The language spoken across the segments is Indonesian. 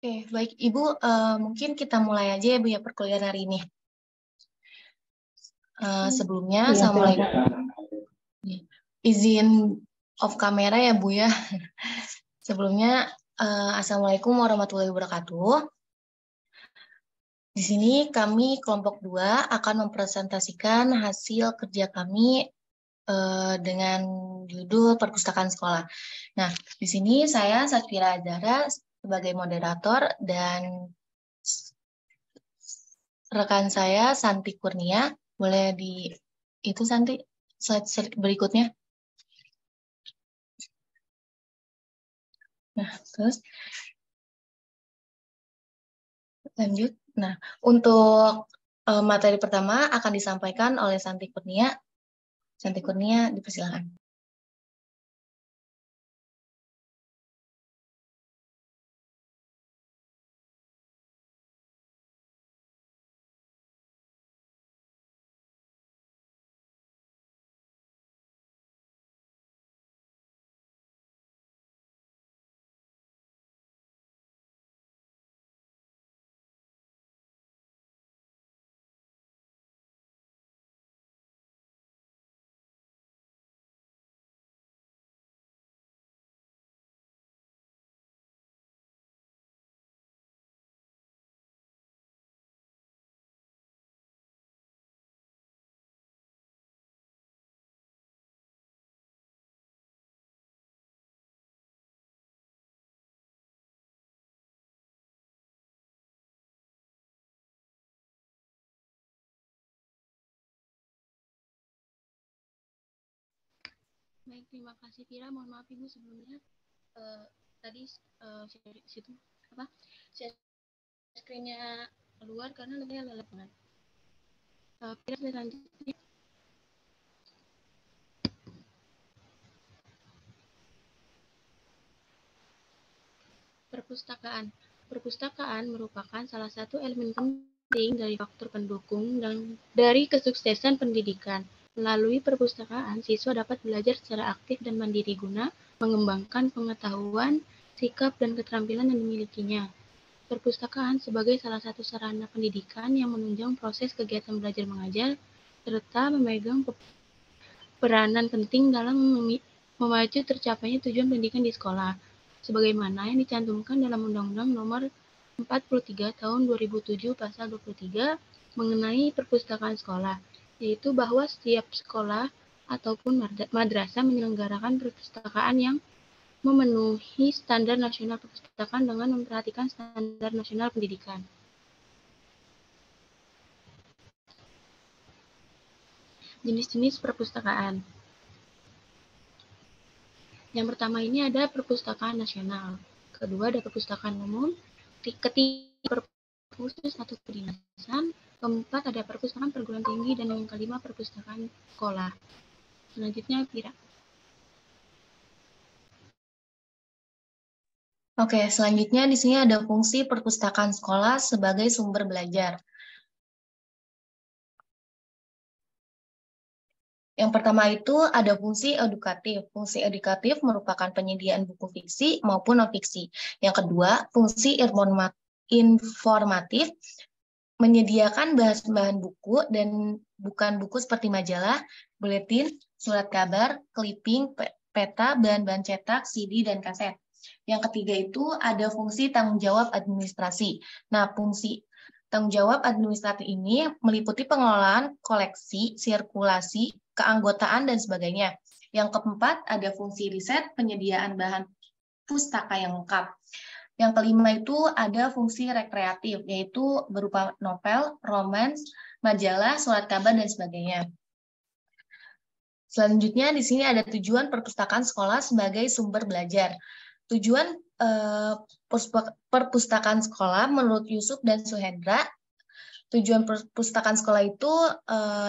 Oke, baik Ibu, mungkin kita mulai aja ya Bu ya perkuliahan hari ini. Sebelumnya, Iya, Assalamualaikum. Izin off kamera ya Bu ya. Sebelumnya, Assalamualaikum warahmatullahi wabarakatuh. Di sini kami kelompok 2 akan mempresentasikan hasil kerja kami dengan judul perpustakaan sekolah. Nah, di sini saya Safira Azhara sebagai moderator dan rekan saya Santi Kurnia. Boleh itu Santi slide berikutnya. Nah, terus lanjut. Nah, untuk materi pertama akan disampaikan oleh Santi Kurnia. Santi Kurnia, dipersilakan. Baik, terima kasih Kira. Mohon maaf Ibu sebelumnya tadi situ share screen-nya keluar karena lagi lelep banget. Kira selanjutnya perpustakaan. Perpustakaan merupakan salah satu elemen penting dari faktor pendukung dan dari kesuksesan pendidikan. Melalui perpustakaan, siswa dapat belajar secara aktif dan mandiri guna mengembangkan pengetahuan, sikap, dan keterampilan yang dimilikinya. Perpustakaan sebagai salah satu sarana pendidikan yang menunjang proses kegiatan belajar mengajar, serta memegang peranan penting dalam memacu tercapainya tujuan pendidikan di sekolah, sebagaimana yang dicantumkan dalam Undang-Undang Nomor 43 Tahun 2007 Pasal 23 mengenai perpustakaan sekolah, yaitu bahwa setiap sekolah ataupun madrasah menyelenggarakan perpustakaan yang memenuhi standar nasional perpustakaan dengan memperhatikan standar nasional pendidikan. Jenis-jenis perpustakaan. Yang pertama ini ada perpustakaan nasional. Kedua ada perpustakaan umum. Ketiga perpusat atau kedinasan. Keempat ada perpustakaan perguruan tinggi. Dan yang kelima perpustakaan sekolah. Selanjutnya Kira. Oke, selanjutnya di sini ada fungsi perpustakaan sekolah sebagai sumber belajar. Yang pertama itu ada fungsi edukatif. Fungsi edukatif merupakan penyediaan buku fiksi maupun non-fiksi. Yang kedua, fungsi informatif, menyediakan bahan buku dan bukan buku seperti majalah, buletin, surat kabar, clipping, peta, bahan-bahan cetak, CD, dan kaset. Yang ketiga itu ada fungsi tanggung jawab administrasi. Nah, fungsi tanggung jawab administratif ini meliputi pengelolaan koleksi, sirkulasi, keanggotaan, dan sebagainya. Yang keempat, ada fungsi riset, penyediaan bahan pustaka yang lengkap. Yang kelima itu ada fungsi rekreatif, yaitu berupa novel, romans, majalah, surat kabar, dan sebagainya. Selanjutnya, di sini ada tujuan perpustakaan sekolah sebagai sumber belajar. Tujuan perpustakaan sekolah menurut Yusuf dan Suhendra, tujuan perpustakaan sekolah itu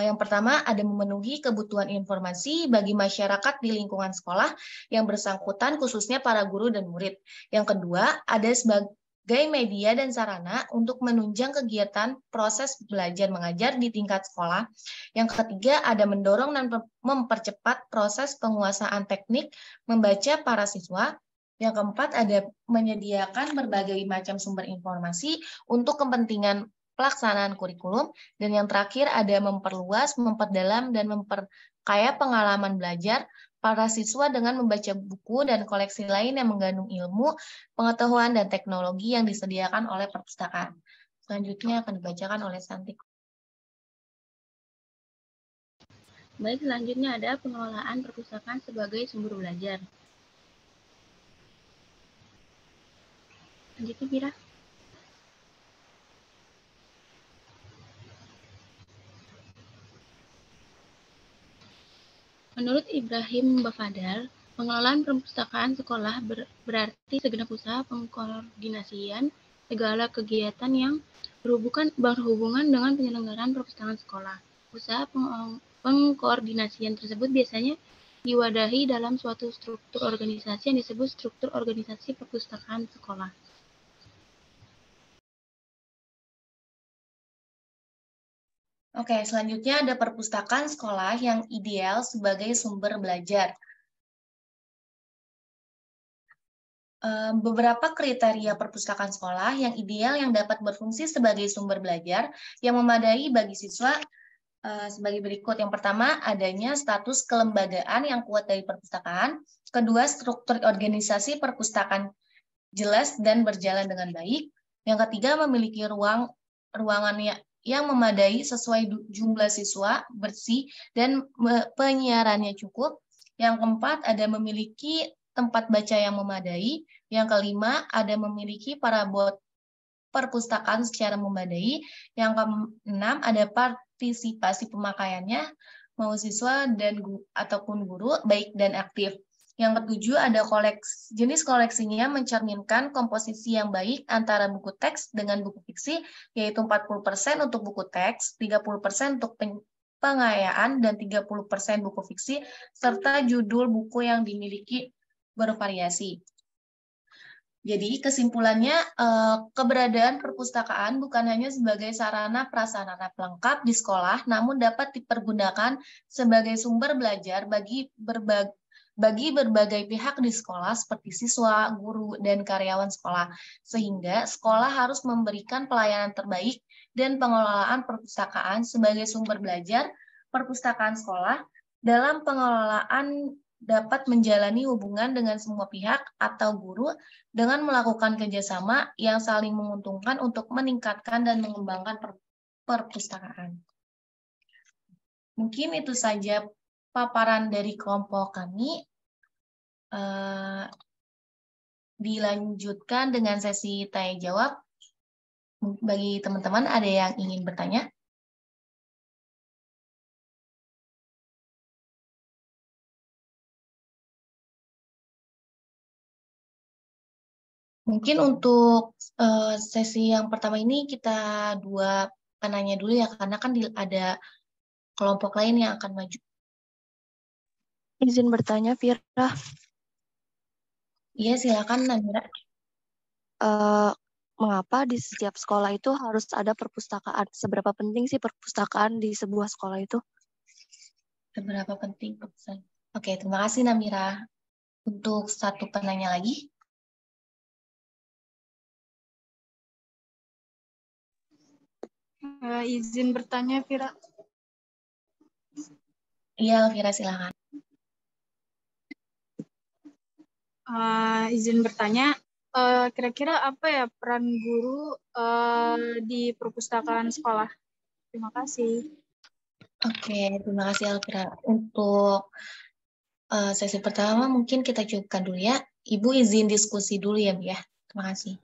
yang pertama ada memenuhi kebutuhan informasi bagi masyarakat di lingkungan sekolah yang bersangkutan khususnya para guru dan murid. Yang kedua ada sebagai media dan sarana untuk menunjang kegiatan proses belajar mengajar di tingkat sekolah. Yang ketiga ada mendorong dan mempercepat proses penguasaan teknik membaca para siswa. Yang keempat, ada menyediakan berbagai macam sumber informasi untuk kepentingan pelaksanaan kurikulum. Dan yang terakhir, ada memperluas, memperdalam, dan memperkaya pengalaman belajar para siswa dengan membaca buku dan koleksi lain yang mengandung ilmu, pengetahuan, dan teknologi yang disediakan oleh perpustakaan. Selanjutnya akan dibacakan oleh Santi. Baik, selanjutnya ada pengelolaan perpustakaan sebagai sumber belajar. Lanjutnya, Mira. Menurut Ibrahim Bafadal, pengelolaan perpustakaan sekolah berarti segenap usaha pengkoordinasian segala kegiatan yang berhubungan dengan penyelenggaraan perpustakaan sekolah. Usaha pengkoordinasian tersebut biasanya diwadahi dalam suatu struktur organisasi yang disebut struktur organisasi perpustakaan sekolah. Oke, selanjutnya ada perpustakaan sekolah yang ideal sebagai sumber belajar. Beberapa kriteria perpustakaan sekolah yang ideal yang dapat berfungsi sebagai sumber belajar yang memadai bagi siswa sebagai berikut. Yang pertama, adanya status kelembagaan yang kuat dari perpustakaan. Kedua, struktur organisasi perpustakaan jelas dan berjalan dengan baik. Yang ketiga, memiliki ruangan yang memadai sesuai jumlah siswa, bersih, dan penyiarannya cukup. Yang keempat, ada memiliki tempat baca yang memadai. Yang kelima, ada memiliki parabot perpustakaan secara memadai. Yang keenam, ada partisipasi pemakaiannya, mau siswa dan ataupun guru, baik dan aktif. Yang ketujuh, ada jenis koleksinya mencerminkan komposisi yang baik antara buku teks dengan buku fiksi, yaitu 40% untuk buku teks, 30% untuk pengayaan, dan 30% buku fiksi, serta judul buku yang dimiliki bervariasi. Jadi kesimpulannya, keberadaan perpustakaan bukan hanya sebagai sarana prasarana pelengkap di sekolah, namun dapat dipergunakan sebagai sumber belajar bagi berbagai pihak di sekolah seperti siswa, guru, dan karyawan sekolah. Sehingga sekolah harus memberikan pelayanan terbaik dan pengelolaan perpustakaan sebagai sumber belajar. Perpustakaan sekolah dalam pengelolaan dapat menjalani hubungan dengan semua pihak atau guru dengan melakukan kerjasama yang saling menguntungkan untuk meningkatkan dan mengembangkan perpustakaan. Mungkin itu saja paparan dari kelompok kami. Dilanjutkan dengan sesi tanya jawab. Bagi teman-teman, ada yang ingin bertanya? Mungkin untuk sesi yang pertama ini kita dua penanya dulu ya, karena kan ada kelompok lain yang akan maju. Izin bertanya, Vira. Iya, silakan Namira. Mengapa di setiap sekolah itu harus ada perpustakaan? Seberapa penting sih perpustakaan di sebuah sekolah itu? Seberapa penting perpustakaan? Oke, terima kasih Namira. Untuk satu penanya lagi. Izin bertanya, Vira. Iya, Vira, silakan. Izin bertanya, kira-kira apa ya peran guru di perpustakaan sekolah? Terima kasih. Oke, terima kasih Elvira. Untuk sesi pertama mungkin kita cukupkan dulu ya. Ibu izin diskusi dulu ya, Bu ya. Terima kasih.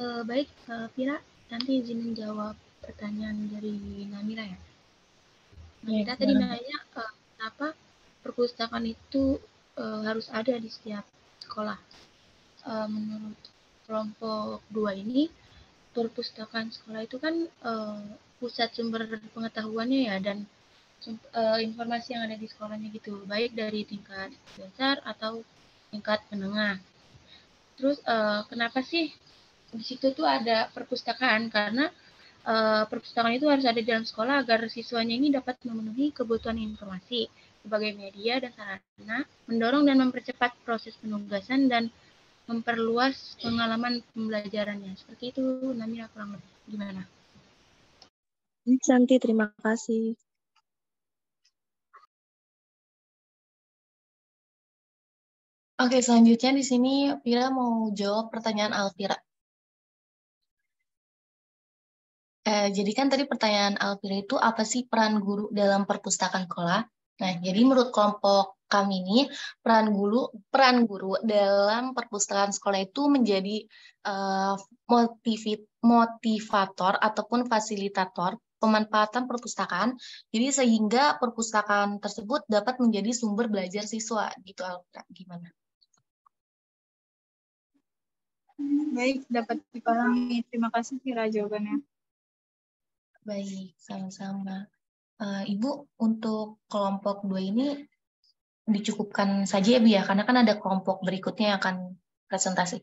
Baik, Vira, nanti izin menjawab pertanyaan dari Namira ya. Namira tadi nanya kenapa perpustakaan itu harus ada di setiap sekolah. Menurut kelompok 2 ini, perpustakaan sekolah itu kan pusat sumber pengetahuannya ya, dan informasi yang ada di sekolahnya gitu, baik dari tingkat dasar atau tingkat menengah. Terus kenapa sih di situ tuh ada perpustakaan? Karena perpustakaan itu harus ada di dalam sekolah agar siswanya ini dapat memenuhi kebutuhan informasi sebagai media dan sarana, mendorong dan mempercepat proses penugasan dan memperluas pengalaman pembelajarannya. Seperti itu, Namira, kurang lebih. Gimana? Santi, terima kasih. Oke, selanjutnya di sini Vira mau jawab pertanyaan Alvira. Jadi kan tadi pertanyaan Alvira itu apa sih peran guru dalam perpustakaan sekolah? Nah, jadi menurut kelompok kami ini peran guru dalam perpustakaan sekolah itu menjadi motivator ataupun fasilitator pemanfaatan perpustakaan. Jadi sehingga perpustakaan tersebut dapat menjadi sumber belajar siswa gitu, Alvira. Gimana? Baik, dapat dipahami. Terima kasih Vira jawabannya. Baik, sama-sama. Ibu, untuk kelompok 2 ini dicukupkan saja ya, Bu ya, karena kan ada kelompok berikutnya yang akan presentasi.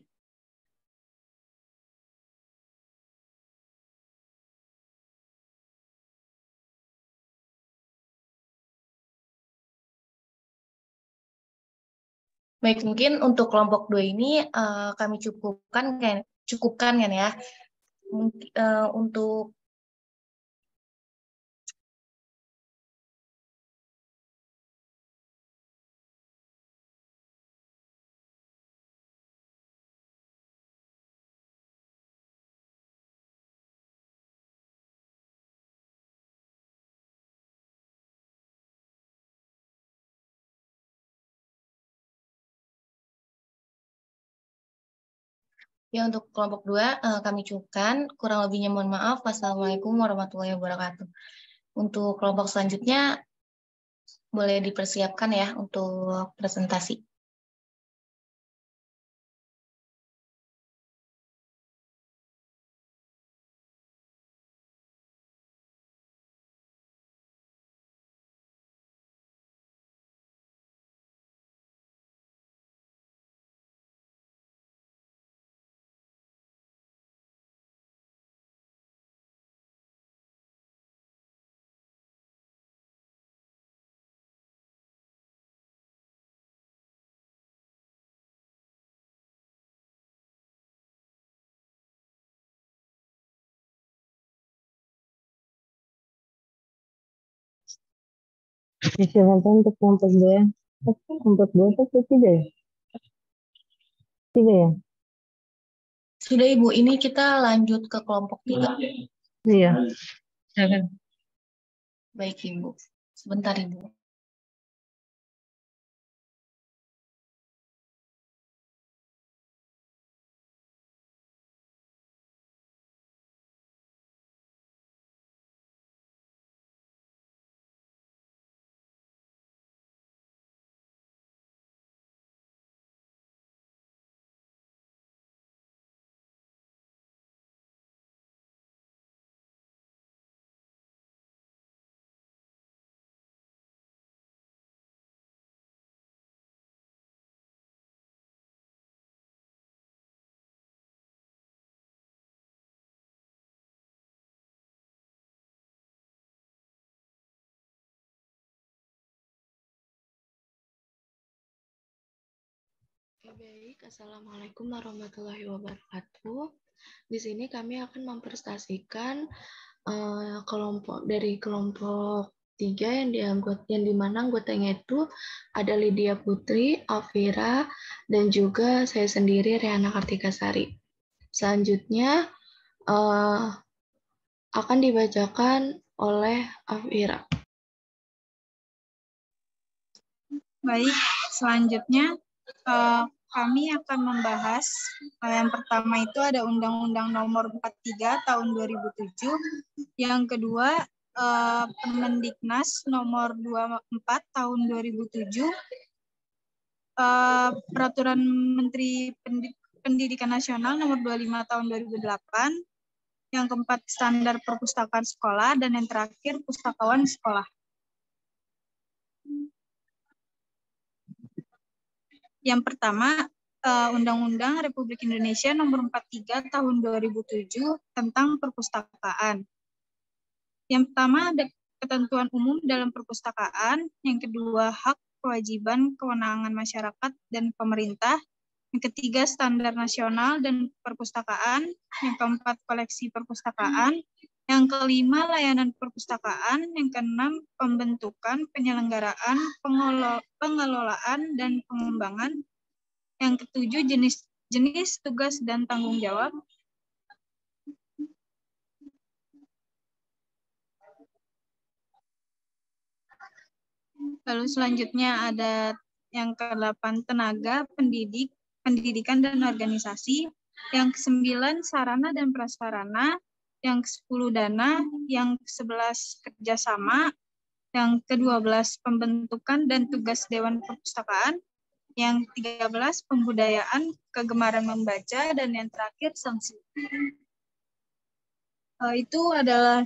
Baik, mungkin untuk kelompok 2 ini kami cukupkan kan ya. Untuk ya, untuk kelompok 2 kami cukupkan. Kurang lebihnya mohon maaf. Wassalamualaikum warahmatullahi wabarakatuh. Untuk kelompok selanjutnya boleh dipersiapkan ya untuk presentasi. Silakan untuk kelompok 2. Kelompok 2 itu tiga ya? Tiga ya? Sudah Ibu, ini kita lanjut ke kelompok 3. Iya. Silakan. Baik Ibu, sebentar Ibu. Baik, Assalamualaikum warahmatullahi wabarakatuh. Di sini kami akan mempresentasikan kelompok 3 yang dimana anggotanya itu ada Lydia Putri, Alvira, dan juga saya sendiri Riana Kartika Sari. Selanjutnya akan dibacakan oleh Alvira. Baik, selanjutnya kami akan membahas yang pertama itu ada Undang-Undang Nomor 43 Tahun 2007, yang kedua Permendiknas Nomor 24 Tahun 2007, Peraturan Menteri Pendidikan Nasional Nomor 25 Tahun 2008, yang keempat Standar Perpustakaan Sekolah, dan yang terakhir Pustakawan Sekolah. Yang pertama, Undang-Undang Republik Indonesia Nomor 43 Tahun 2007 tentang perpustakaan. Yang pertama ada ketentuan umum dalam perpustakaan, yang kedua hak, kewajiban, kewenangan masyarakat dan pemerintah, yang ketiga standar nasional dan perpustakaan, yang keempat koleksi perpustakaan, yang kelima layanan perpustakaan, yang keenam pembentukan, penyelenggaraan, pengelolaan dan pengembangan, yang ketujuh jenis tugas dan tanggung jawab, lalu selanjutnya ada yang ke-8 tenaga pendidikan dan organisasi, yang ke-9 sarana dan prasarana, yang ke-10 dana, yang ke-11 kerjasama, yang ke-12 pembentukan dan tugas Dewan Perpustakaan, yang 13 pembudayaan, kegemaran membaca, dan yang terakhir sanksi. Itu adalah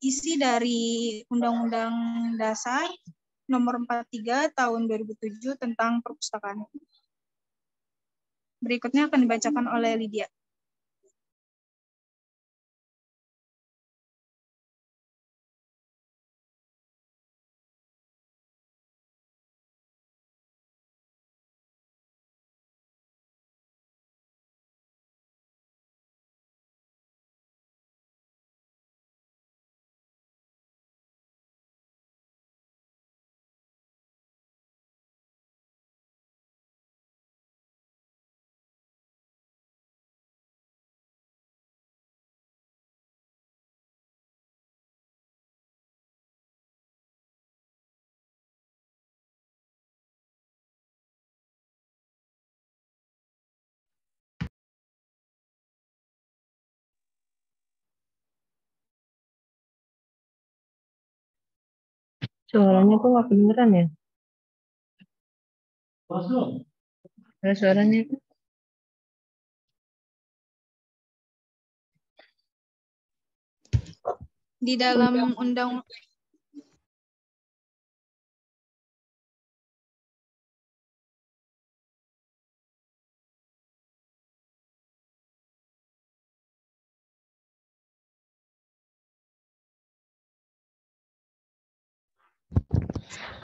isi dari Undang-Undang Dasar Nomor 43 Tahun 2007 tentang perpustakaan. Berikutnya akan dibacakan oleh Lydia. Suaranya kok nggak kedengeran ya? Ada suaranya itu? Di dalam undang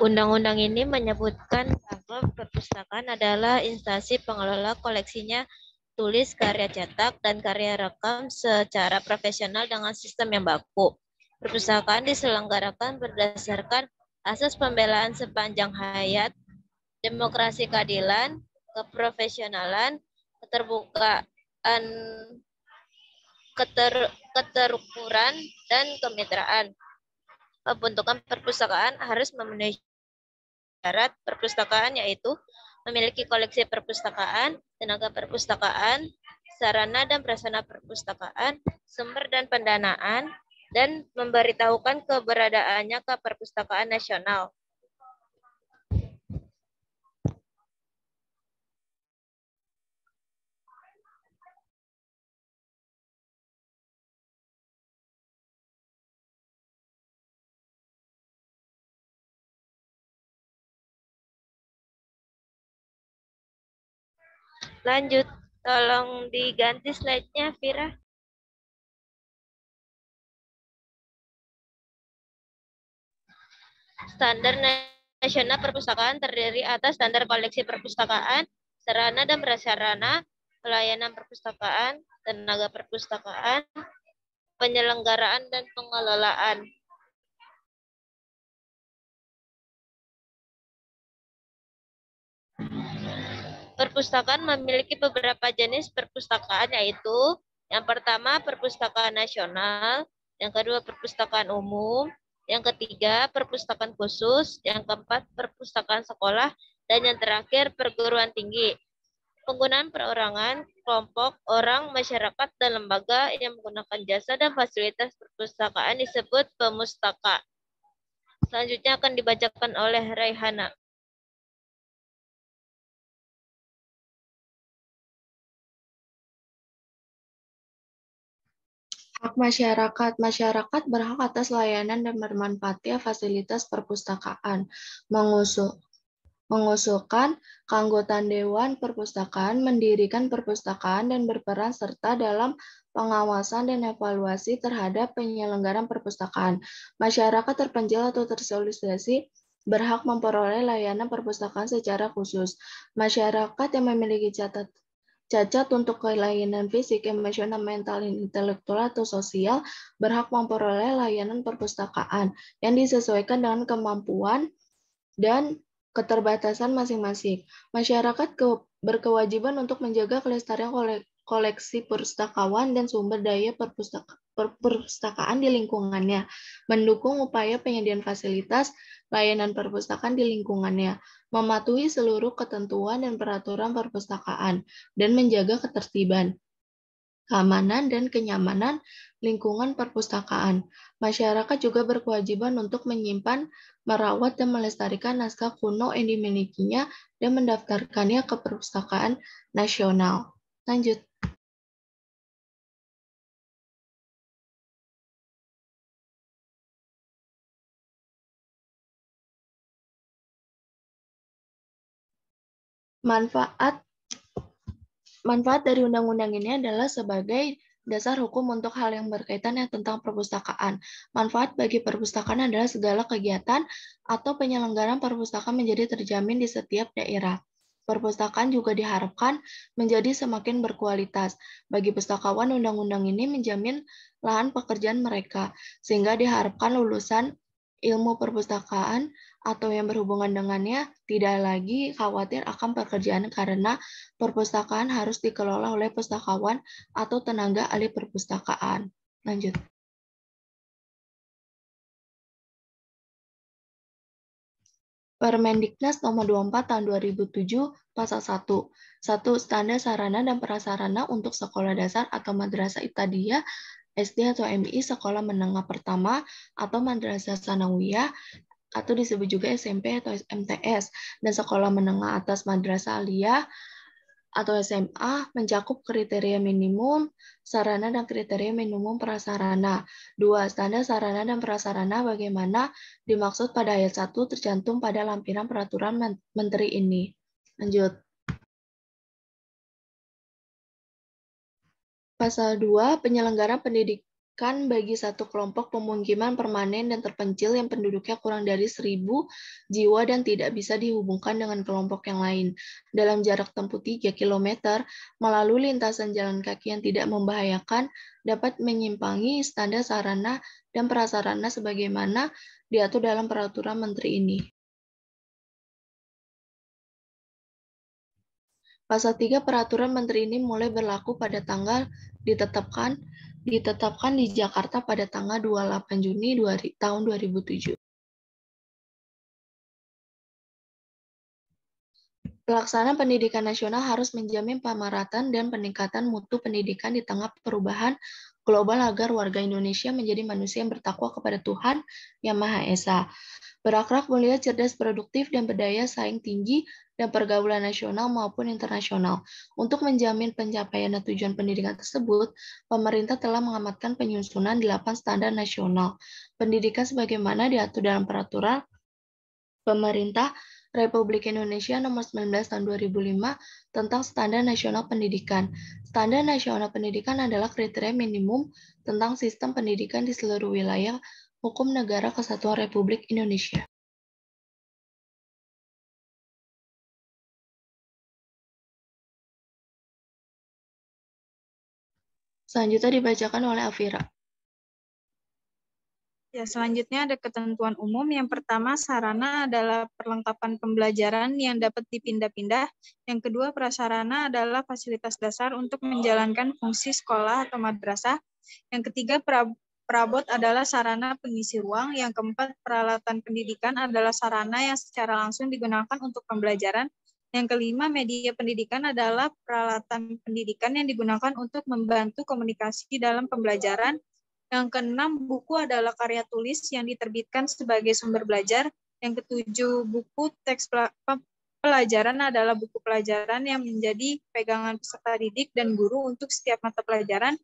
Undang-undang ini menyebutkan bahwa perpustakaan adalah instansi pengelola koleksinya tulis, karya cetak, dan karya rekam secara profesional dengan sistem yang baku. Perpustakaan diselenggarakan berdasarkan asas pembelaan sepanjang hayat, demokrasi keadilan, keprofesionalan, keterbukaan, keterukuran, dan kemitraan. Pembentukan perpustakaan harus memenuhi syarat perpustakaan, yaitu memiliki koleksi perpustakaan, tenaga perpustakaan, sarana dan prasarana perpustakaan, sumber dan pendanaan, dan memberitahukan keberadaannya ke Perpustakaan Nasional. Lanjut, tolong diganti slide-nya, Vira. Standar nasional perpustakaan terdiri atas standar koleksi perpustakaan, sarana dan prasarana, pelayanan perpustakaan, tenaga perpustakaan, penyelenggaraan dan pengelolaan. Perpustakaan memiliki beberapa jenis perpustakaan, yaitu yang pertama perpustakaan nasional, yang kedua perpustakaan umum, yang ketiga perpustakaan khusus, yang keempat perpustakaan sekolah, Dan yang terakhir, perguruan tinggi. Penggunaan perorangan, kelompok, orang, masyarakat, dan lembaga yang menggunakan jasa dan fasilitas perpustakaan disebut pemustaka. Selanjutnya akan dibacakan oleh Raihana. Hak masyarakat. Masyarakat berhak atas layanan dan bermanfaatnya fasilitas perpustakaan. Mengusulkan keanggotaan Dewan Perpustakaan, mendirikan perpustakaan, dan berperan serta dalam pengawasan dan evaluasi terhadap penyelenggaraan perpustakaan. Masyarakat terpencil atau terisolasi berhak memperoleh layanan perpustakaan secara khusus. Masyarakat yang memiliki cacat untuk kelainan fisik, emosional, mental, intelektual, atau sosial berhak memperoleh layanan perpustakaan yang disesuaikan dengan kemampuan dan keterbatasan masing-masing. Masyarakat berkewajiban untuk menjaga kelestarian koleksi pustakawan dan sumber daya perpustakaan di lingkungannya, mendukung upaya penyediaan fasilitas layanan perpustakaan di lingkungannya, mematuhi seluruh ketentuan dan peraturan perpustakaan, dan menjaga ketertiban, keamanan, dan kenyamanan lingkungan perpustakaan. Masyarakat juga berkewajiban untuk menyimpan, merawat, dan melestarikan naskah kuno yang dimilikinya dan mendaftarkannya ke perpustakaan nasional. Lanjut. Manfaat dari undang-undang ini adalah sebagai dasar hukum untuk hal yang berkaitan tentang perpustakaan. Manfaat bagi perpustakaan adalah segala kegiatan atau penyelenggaraan perpustakaan menjadi terjamin di setiap daerah. Perpustakaan juga diharapkan menjadi semakin berkualitas. Bagi pustakawan, undang-undang ini menjamin lahan pekerjaan mereka, sehingga diharapkan lulusan ilmu perpustakaan atau yang berhubungan dengannya tidak lagi khawatir akan pekerjaan karena perpustakaan harus dikelola oleh pustakawan atau tenaga ahli perpustakaan. Lanjut. Permendiknas nomor 24 tahun 2007 pasal 1. 1. Standar sarana dan prasarana untuk sekolah dasar atau madrasah ibtidayah, SD atau MI, sekolah menengah pertama atau madrasah sanawiyah atau disebut juga SMP atau MTS, dan sekolah menengah atas madrasah aliyah atau SMA mencakup kriteria minimum sarana dan kriteria minimum prasarana. 2. Standar sarana dan prasarana bagaimana dimaksud pada ayat 1 tercantum pada lampiran peraturan menteri ini. Lanjut. Pasal 2, penyelenggara pendidikan bagi satu kelompok pemukiman permanen dan terpencil yang penduduknya kurang dari 1.000 jiwa dan tidak bisa dihubungkan dengan kelompok yang lain dalam jarak tempuh 3 km melalui lintasan jalan kaki yang tidak membahayakan dapat menyimpangi standar sarana dan prasarana sebagaimana diatur dalam peraturan menteri ini. Pasal 3, peraturan menteri ini mulai berlaku pada tanggal ditetapkan di Jakarta pada tanggal 28 Juni tahun 2007. Pelaksanaan pendidikan nasional harus menjamin pemerhatan dan peningkatan mutu pendidikan di tengah perubahan global agar warga Indonesia menjadi manusia yang bertakwa kepada Tuhan Yang Maha Esa, berakhlak mulia, cerdas, produktif, dan berdaya saing tinggi dan pergaulan nasional maupun internasional. Untuk menjamin pencapaian dan tujuan pendidikan tersebut, pemerintah telah mengamatkan penyusunan 8 standar nasional pendidikan sebagaimana diatur dalam peraturan Pemerintah Republik Indonesia Nomor 19 Tahun 2005 tentang Standar Nasional Pendidikan. Standar Nasional Pendidikan adalah kriteria minimum tentang sistem pendidikan di seluruh wilayah hukum negara Kesatuan Republik Indonesia. Selanjutnya dibacakan oleh Afira. Ya, selanjutnya ada ketentuan umum. Yang pertama, sarana adalah perlengkapan pembelajaran yang dapat dipindah-pindah. Yang kedua, prasarana adalah fasilitas dasar untuk menjalankan fungsi sekolah atau madrasah. Yang ketiga, perabot adalah sarana pengisi ruang. Yang keempat, peralatan pendidikan adalah sarana yang secara langsung digunakan untuk pembelajaran. Yang kelima, media pendidikan adalah peralatan pendidikan yang digunakan untuk membantu komunikasi dalam pembelajaran. Yang keenam, buku adalah karya tulis yang diterbitkan sebagai sumber belajar. Yang ketujuh, buku teks pelajaran adalah buku pelajaran yang menjadi pegangan peserta didik dan guru untuk setiap mata pelajaran.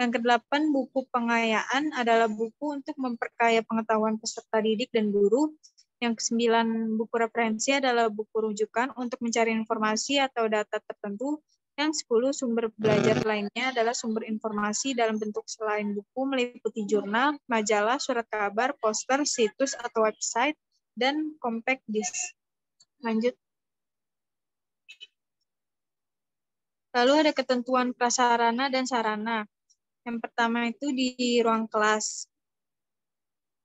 Yang kedelapan, buku pengayaan adalah buku untuk memperkaya pengetahuan peserta didik dan guru. Yang kesembilan, buku referensi adalah buku rujukan untuk mencari informasi atau data tertentu. Yang 10, sumber belajar lainnya adalah sumber informasi dalam bentuk selain buku, meliputi jurnal, majalah, surat kabar, poster, situs atau website, dan compact disc. Lanjut. Lalu ada ketentuan prasarana dan sarana. Yang pertama itu di ruang kelas.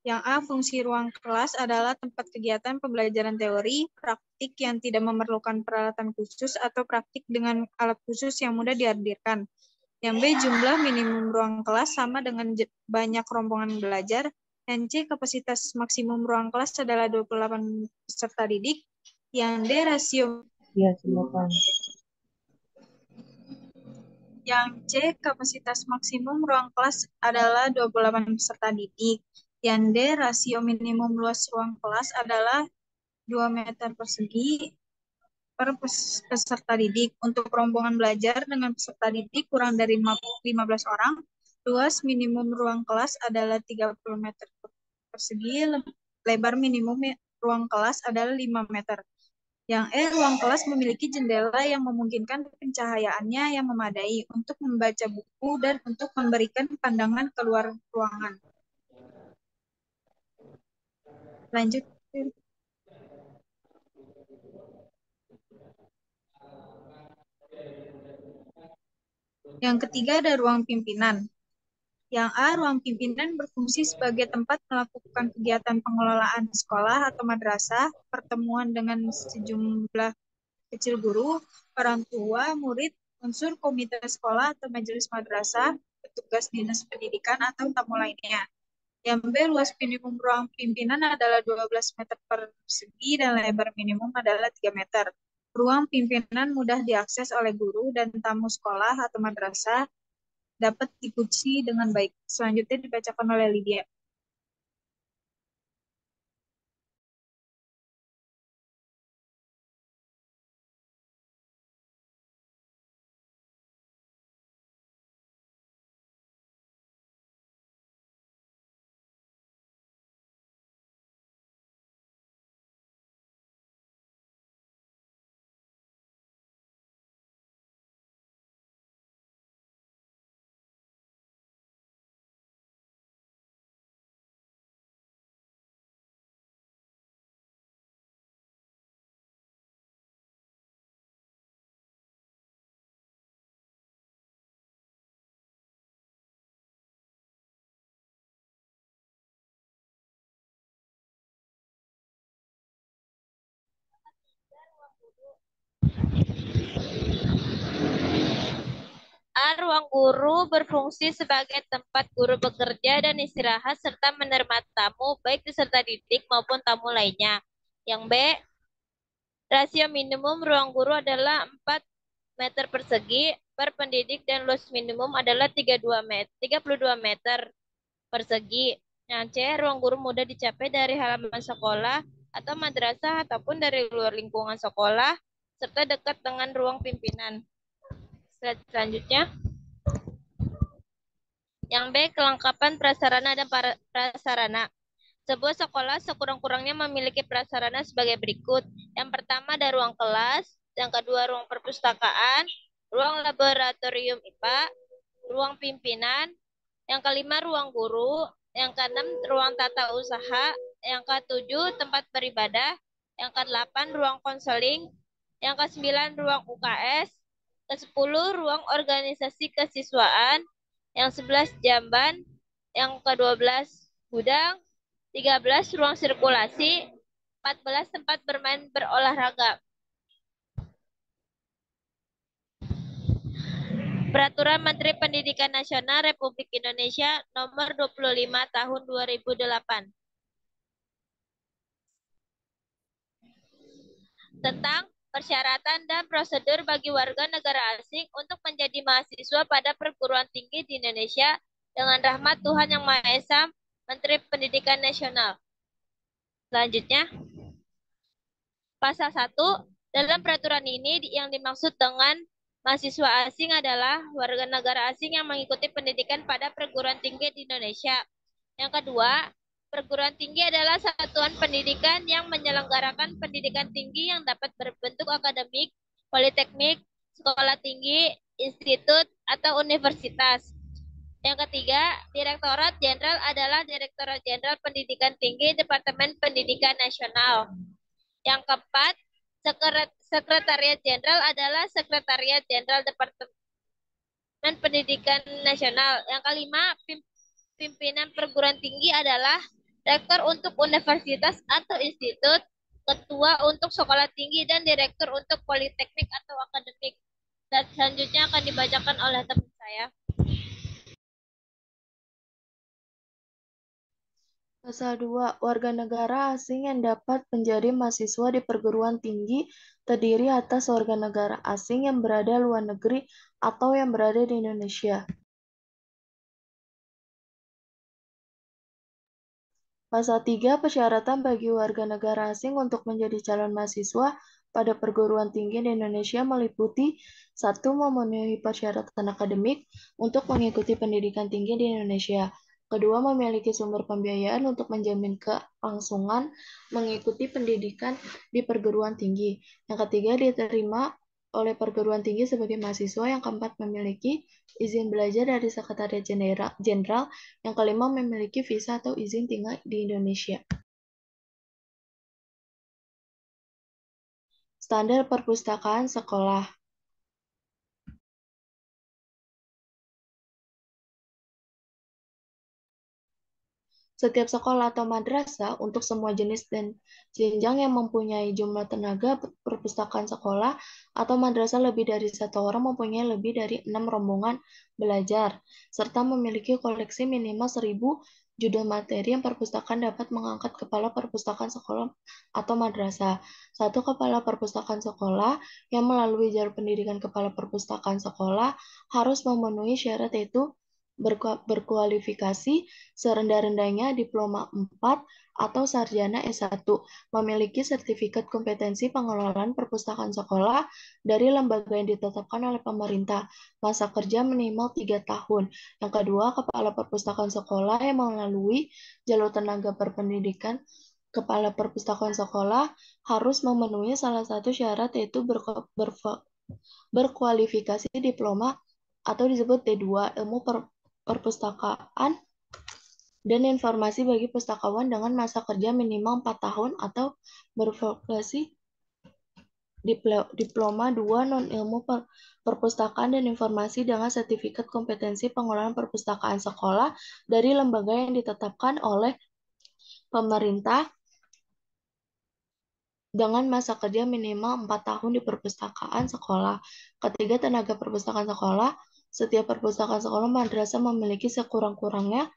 Yang A, fungsi ruang kelas adalah tempat kegiatan pembelajaran teori, praktik yang tidak memerlukan peralatan khusus atau praktik dengan alat khusus yang mudah dihadirkan. Yang B, jumlah minimum ruang kelas sama dengan banyak rombongan belajar. Yang C, kapasitas maksimum ruang kelas adalah 28 peserta didik. Yang D, rasio. Ya, silakan. Yang C, kapasitas maksimum ruang kelas adalah 28 peserta didik. Yang D, rasio minimum luas ruang kelas adalah 2 meter persegi per peserta didik. Untuk rombongan belajar dengan peserta didik kurang dari 15 orang, luas minimum ruang kelas adalah 30 meter persegi, lebar minimum ruang kelas adalah 5 meter. Yang E, ruang kelas memiliki jendela yang memungkinkan pencahayaannya yang memadai untuk membaca buku dan untuk memberikan pandangan keluar ruangan. Lanjut. Yang ketiga ada ruang pimpinan. Yang A, ruang pimpinan berfungsi sebagai tempat melakukan kegiatan pengelolaan sekolah atau madrasah, pertemuan dengan sejumlah kecil guru, orang tua, murid, unsur komite sekolah atau majelis madrasah, petugas dinas pendidikan atau tamu lainnya. Yang B, luas minimum ruang pimpinan adalah 12 meter persegi dan lebar minimum adalah 3 meter. Ruang pimpinan mudah diakses oleh guru dan tamu sekolah atau madrasah, dapat dikunci dengan baik. Selanjutnya dibacakan oleh Lydia. A, ruang guru berfungsi sebagai tempat guru bekerja dan istirahat serta menerima tamu, baik peserta didik maupun tamu lainnya. Yang B, rasio minimum ruang guru adalah 4 meter persegi per pendidik dan luas minimum adalah 32 meter persegi. Yang C, ruang guru mudah dicapai dari halaman sekolah atau madrasah ataupun dari luar lingkungan sekolah serta dekat dengan ruang pimpinan. Selanjutnya, yang B, kelengkapan prasarana dan prasarana. Sebuah sekolah sekurang-kurangnya memiliki prasarana sebagai berikut. Yang pertama ada ruang kelas, yang kedua ruang perpustakaan, ruang laboratorium IPA, ruang pimpinan, yang kelima ruang guru, yang keenam ruang tata usaha, yang ketujuh tempat beribadah, yang kedelapan ruang konseling, yang kesembilan ruang UKS, ke-10 ruang organisasi kesiswaan, yang 11 jamban, yang ke-12 gudang, 13 ruang sirkulasi, 14 tempat bermain berolahraga. Peraturan Menteri Pendidikan Nasional Republik Indonesia Nomor 25 Tahun 2008 tentang persyaratan dan prosedur bagi warga negara asing untuk menjadi mahasiswa pada perguruan tinggi di Indonesia dengan rahmat Tuhan Yang Maha Esa, Menteri Pendidikan Nasional. Selanjutnya, Pasal 1, dalam peraturan ini yang dimaksud dengan mahasiswa asing adalah warga negara asing yang mengikuti pendidikan pada perguruan tinggi di Indonesia. Yang kedua, perguruan tinggi adalah satuan pendidikan yang menyelenggarakan pendidikan tinggi yang dapat berbentuk akademik, politeknik, sekolah tinggi, institut, atau universitas. Yang ketiga, Direktorat Jenderal adalah Direktorat Jenderal Pendidikan Tinggi Departemen Pendidikan Nasional. Yang keempat, Sekretariat Jenderal adalah Sekretariat Jenderal Departemen Pendidikan Nasional. Yang kelima, pimpinan perguruan tinggi adalah rektor untuk universitas atau institut, ketua untuk sekolah tinggi, dan direktur untuk politeknik atau akademik. Dan selanjutnya akan dibacakan oleh teman saya. Pasal 2. Warga negara asing yang dapat menjadi mahasiswa di perguruan tinggi terdiri atas warga negara asing yang berada luar negeri atau yang berada di Indonesia. Pasal 3. Persyaratan bagi warga negara asing untuk menjadi calon mahasiswa pada perguruan tinggi di Indonesia meliputi 1. Memenuhi persyaratan akademik untuk mengikuti pendidikan tinggi di Indonesia. Kedua, memiliki sumber pembiayaan untuk menjamin kelangsungan mengikuti pendidikan di perguruan tinggi. Yang ketiga, diterima oleh perguruan tinggi sebagai mahasiswa. Yang keempat, memiliki izin belajar dari Sekretariat Jenderal. Yang kelima, memiliki visa atau izin tinggal di Indonesia. Standar perpustakaan sekolah. Setiap sekolah atau madrasah untuk semua jenis dan jenjang yang mempunyai jumlah tenaga perpustakaan sekolah atau madrasah lebih dari 1 orang mempunyai lebih dari 6 rombongan belajar, serta memiliki koleksi minimal 1000 judul materi yang perpustakaan dapat mengangkat kepala perpustakaan sekolah atau madrasah. 1. Kepala perpustakaan sekolah yang melalui jalur pendidikan kepala perpustakaan sekolah harus memenuhi syarat yaitu berkualifikasi serendah-rendahnya diploma 4 atau sarjana S1, memiliki sertifikat kompetensi pengelolaan perpustakaan sekolah dari lembaga yang ditetapkan oleh pemerintah, masa kerja minimal 3 tahun. Yang kedua, kepala perpustakaan sekolah yang melalui jalur tenaga berpendidikan kepala perpustakaan sekolah harus memenuhi salah satu syarat yaitu berkualifikasi diploma atau disebut D2 ilmu perpustakaan dan informasi bagi pustakawan dengan masa kerja minimal 4 tahun atau bervokasi diploma 2 non-ilmu perpustakaan dan informasi dengan sertifikat kompetensi pengelolaan perpustakaan sekolah dari lembaga yang ditetapkan oleh pemerintah dengan masa kerja minimal 4 tahun di perpustakaan sekolah. Ketiga, tenaga perpustakaan sekolah. Setiap perpustakaan sekolah madrasah memiliki sekurang-kurangnya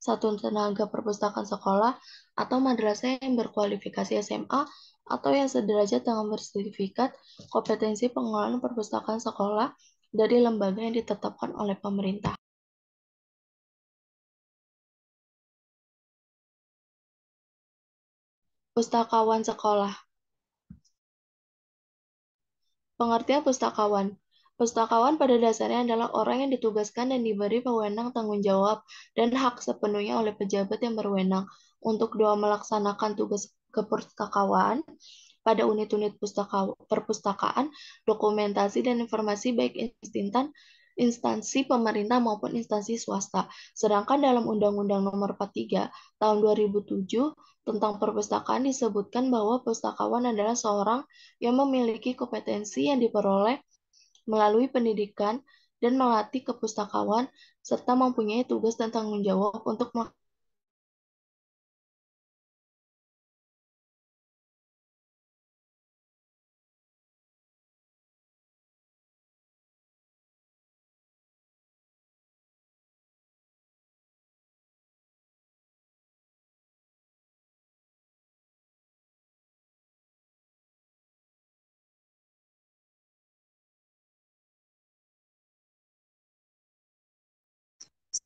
1 tenaga perpustakaan sekolah atau madrasah yang berkualifikasi SMA atau yang sederajat dengan bersertifikat kompetensi pengelolaan perpustakaan sekolah dari lembaga yang ditetapkan oleh pemerintah. Pustakawan sekolah. Pengertian pustakawan. Pustakawan pada dasarnya adalah orang yang ditugaskan dan diberi wewenang tanggung jawab dan hak sepenuhnya oleh pejabat yang berwenang untuk melaksanakan tugas kepustakawan pada unit-unit perpustakaan, dokumentasi dan informasi baik instansi pemerintah maupun instansi swasta. Sedangkan dalam Undang-Undang Nomor 43 Tahun 2007 tentang perpustakaan disebutkan bahwa pustakawan adalah seorang yang memiliki kompetensi yang diperoleh melalui pendidikan dan melatih kepustakawan serta mempunyai tugas dan tanggung jawab untuk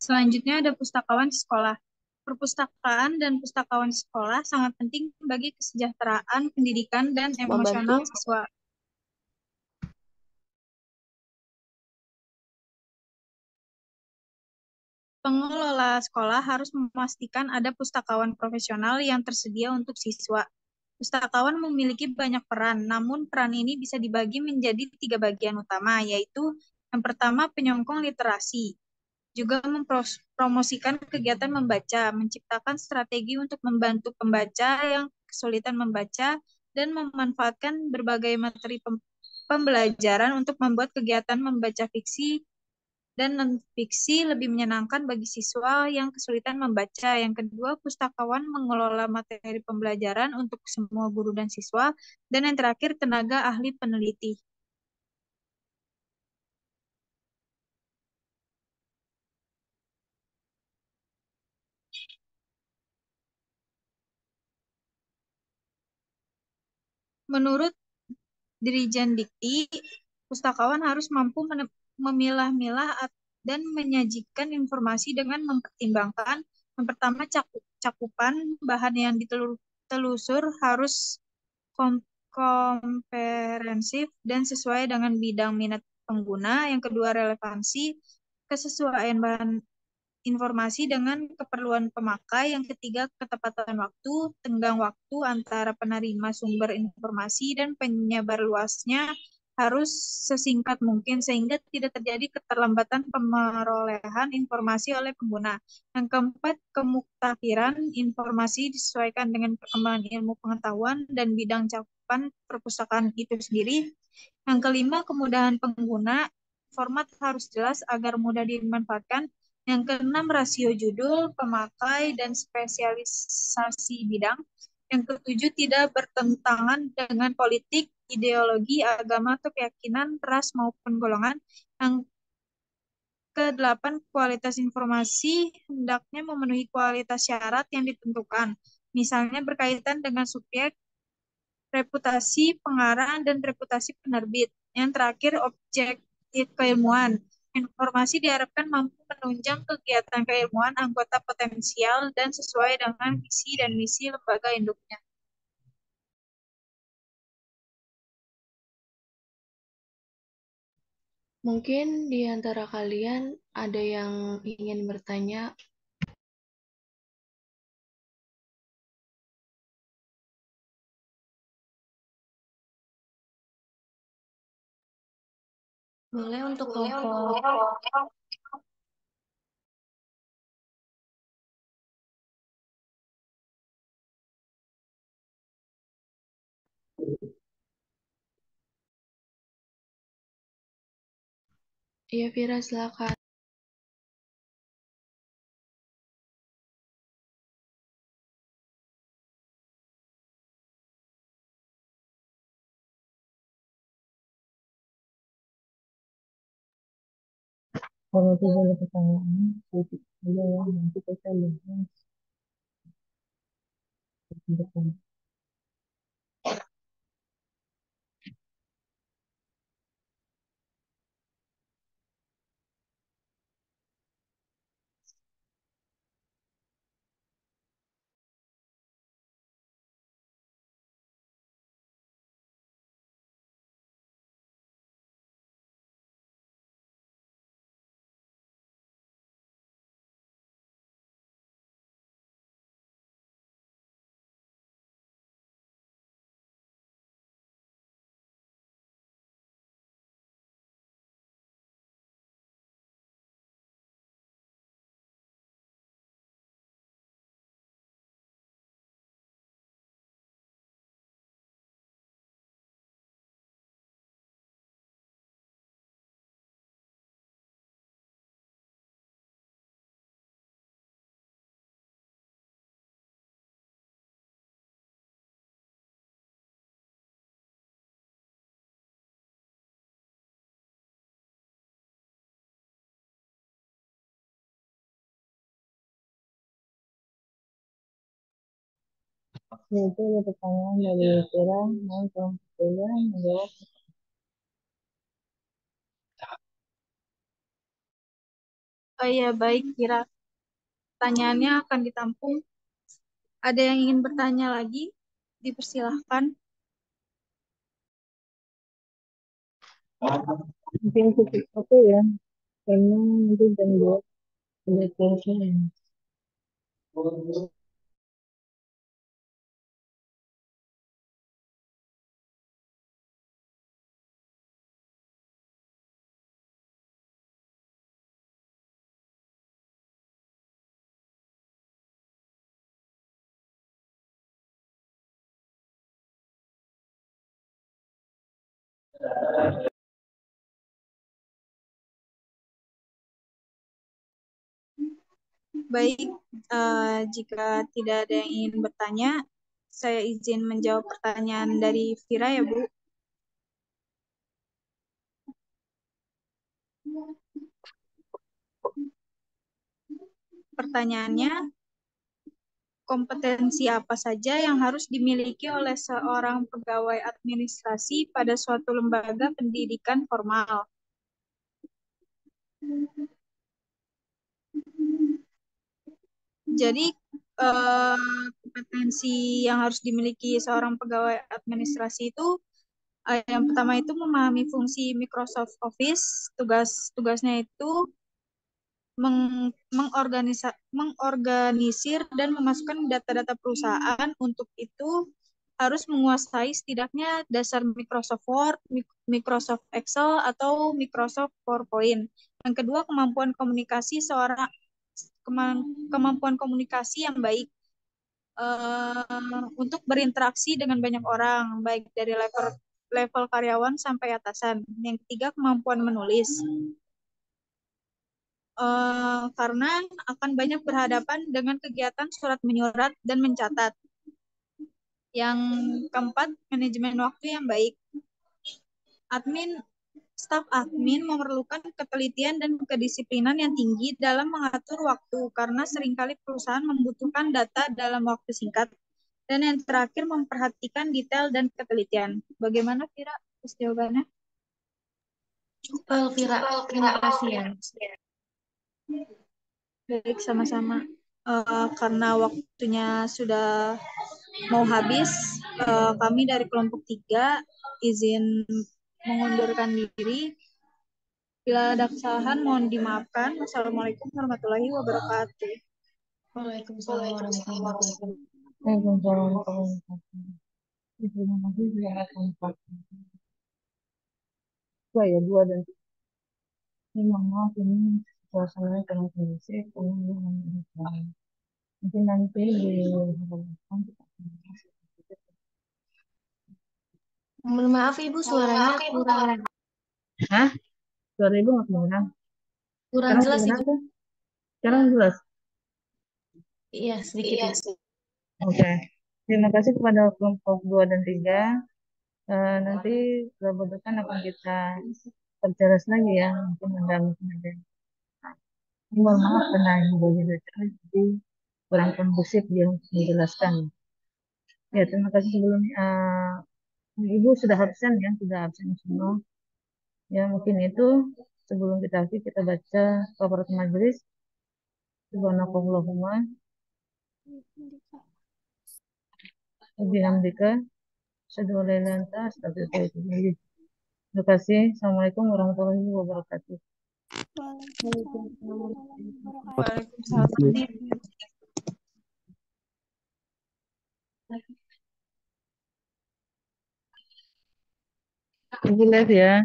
Selanjutnya ada pustakawan di sekolah. Perpustakaan dan pustakawan di sekolah sangat penting bagi kesejahteraan pendidikan dan emosional Membantu. siswa. Pengelola sekolah harus memastikan ada pustakawan profesional yang tersedia untuk siswa. Pustakawan memiliki banyak peran, namun peran ini bisa dibagi menjadi 3 bagian utama, yaitu yang pertama penyokong literasi, juga mempromosikan kegiatan membaca, menciptakan strategi untuk membantu pembaca yang kesulitan membaca, dan memanfaatkan berbagai materi pembelajaran untuk membuat kegiatan membaca fiksi dan non-fiksi lebih menyenangkan bagi siswa yang kesulitan membaca. Yang kedua, pustakawan mengelola materi pembelajaran untuk semua guru dan siswa. Dan yang terakhir, tenaga ahli peneliti. Menurut Dirjen Dikti, pustakawan harus mampu memilah-milah dan menyajikan informasi dengan mempertimbangkan yang pertama cakupan bahan yang ditelusur harus komprehensif dan sesuai dengan bidang minat pengguna. Yang kedua, relevansi, kesesuaian bahan informasi dengan keperluan pemakai. Yang ketiga, ketepatan waktu, tenggang waktu antara penerima sumber informasi dan penyebar luasnya harus sesingkat mungkin sehingga tidak terjadi keterlambatan pemerolehan informasi oleh pengguna. Yang keempat, kemuktafiran informasi disesuaikan dengan perkembangan ilmu pengetahuan dan bidang cakupan perpustakaan itu sendiri. Yang kelima, kemudahan pengguna, format harus jelas agar mudah dimanfaatkan. Yang keenam, rasio judul, pemakai, dan spesialisasi bidang. Yang ketujuh, tidak bertentangan dengan politik, ideologi, agama, atau keyakinan, ras, maupun golongan. Yang kedelapan, kualitas informasi hendaknya memenuhi kualitas syarat yang ditentukan. Misalnya berkaitan dengan subjek, reputasi pengarang, dan reputasi penerbit. Yang terakhir, objek keilmuan. Informasi diharapkan mampu menunjang kegiatan keilmuan anggota potensial dan sesuai dengan visi dan misi lembaga induknya. Mungkin di antara kalian ada yang ingin bertanya. Boleh untuk kelompok Iya, Vira, silakan. Kalau tidak ada pertanyaan, sedikit saja ya, nanti kita bahas ke depan. Ya, itu ada pertanyaan dari Vira, mau kelompok Vira menjawab. Oh iya, baik, Kira. Pertanyaannya akan ditampung. Ada yang ingin bertanya lagi? Dipersilahkan. Mungkin cukup apa ya? Karena nanti jam 2 sudah selesai. Baik, jika tidak ada yang ingin bertanya, saya izin menjawab pertanyaan dari Vira ya, Bu. Pertanyaannya, kompetensi apa saja yang harus dimiliki oleh seorang pegawai administrasi pada suatu lembaga pendidikan formal? Jadi, kompetensi yang harus dimiliki seorang pegawai administrasi itu yang pertama itu memahami fungsi Microsoft Office. Tugasnya itu mengorganisir dan memasukkan data-data perusahaan. Untuk itu harus menguasai setidaknya dasar Microsoft Word, Microsoft Excel, atau Microsoft PowerPoint. Yang kedua, kemampuan komunikasi yang baik untuk berinteraksi dengan banyak orang, baik dari level karyawan sampai atasan. Yang ketiga, kemampuan menulis. Karena akan banyak berhadapan dengan kegiatan surat menyurat dan mencatat. Yang keempat, manajemen waktu yang baik. Staf admin memerlukan ketelitian dan kedisiplinan yang tinggi dalam mengatur waktu, karena seringkali perusahaan membutuhkan data dalam waktu singkat. Dan yang terakhir, memperhatikan detail dan ketelitian. Bagaimana, Vira, jawabannya? Vira, terima kasih ya. Baik, sama-sama. Karena waktunya sudah mau habis, kami dari kelompok 3 izin mengundurkan diri. Bila ada kesalahan, mohon dimaafkan. Wassalamualaikum warahmatullahi wabarakatuh. Waalaikumsalam warahmatullahi wabarakatuh. Waalaikumsalam warahmatullahi wabarakatuh. Terima kasih sudah kompak. Dua ya, 2 dan 3. Ini mohon maaf ini suasananya kurang kondusif, mungkin nanti di hadapan kita akan bahas. Mohon maaf Ibu, suaranya kurang Hah? Suara Ibu nggak kedengeran? kurang Sekarang jelas kedengeran Ibu. tuh? Sekarang jelas? Iya, sedikit Ibu. Oke. Terima kasih kepada kelompok 2 dan 3. Nanti kebetulan akan kita perjelas lagi ya. Mungkin ada. Mohon maaf karena Ibu bagi bicara jadi kurang kondusif yang menjelaskan. Ya, terima kasih sebelumnya. Ibu sudah absen ya, sudah absen semua. Ya, mungkin itu sebelum kita akhir kita baca kafarat majelis. Subhanakallahumma wa bihamdika asyhadu an la ilaha illa anta astaghfiruka wa atubu ilaik. Terima kasih. Assalamualaikum warahmatullahi wabarakatuh. Waalaikumsalam. Jelas ya.